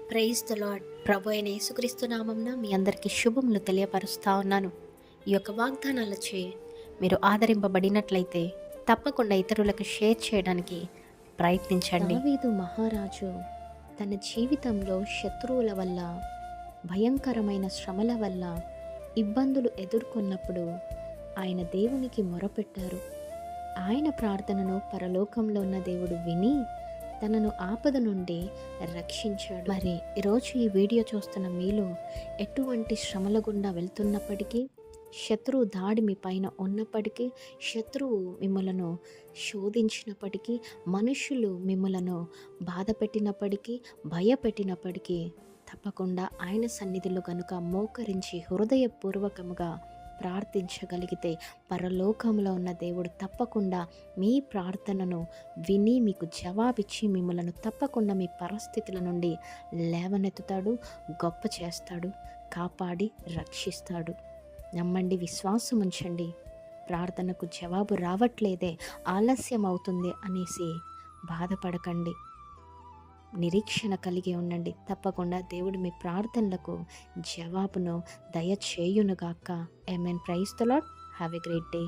Praise the lord. ప్రభు అయిన యేసుక్రీస్తు నామంన మీ అందరికీ శుభములు తెలియపరుస్తా ఉన్నాను. ఈ యొక్క వాగ్దానాలచే మీరు ఆదరింపబడినట్లయితే తప్పకుండా ఇతరులకు షేర్ చేయడానికి ప్రయత్నించండి. దావీదు మహారాజు తన జీవితంలో శత్రువుల వల్ల, భయంకరమైన శ్రమల వల్ల ఇబ్బందులు ఎదుర్కొన్నప్పుడు ఆయన దేవునికి మొరపెట్టారు. ఆయన ప్రార్థనను పరలోకంలో ఉన్న దేవుడు విని తనను ఆపద నుండి రక్షించాడు. మరి ఈరోజు ఈ వీడియో చూస్తున్న మీలో ఎటువంటి శ్రమల గుండా వెళ్తున్నప్పటికీ, శత్రువు దాడి మీ పైన ఉన్నప్పటికీ, శత్రువు మిమ్మలను శోధించినప్పటికీ, మనుషులు మిమ్మలను బాధ పెట్టినప్పటికీ, భయపెట్టినప్పటికీ తప్పకుండా ఆయన సన్నిధిలో కనుక మోకరించి హృదయపూర్వకముగా ప్రార్థించగలిగితే పరలోకంలో ఉన్న దేవుడు తప్పకుండా మీ ప్రార్థనను విని మీకు జవాబిచ్చి మిమ్మలను తప్పకుండా మీ పరిస్థితుల నుండి లేవనెత్తుతాడు, గొప్ప చేస్తాడు, కాపాడి రక్షిస్తాడు. నమ్మండి, విశ్వాసం ఉంచండి. ప్రార్థనకు జవాబు రావట్లేదే, ఆలస్యం అవుతుంది అనేసి బాధపడకండి. నిరీక్షణ కలిగి ఉండండి. తప్పకుండా దేవుడు మీ ప్రార్థనలకు జవాబును దయచేయునుగాక. ఆమేన్. Praise the Lord. Have a great day.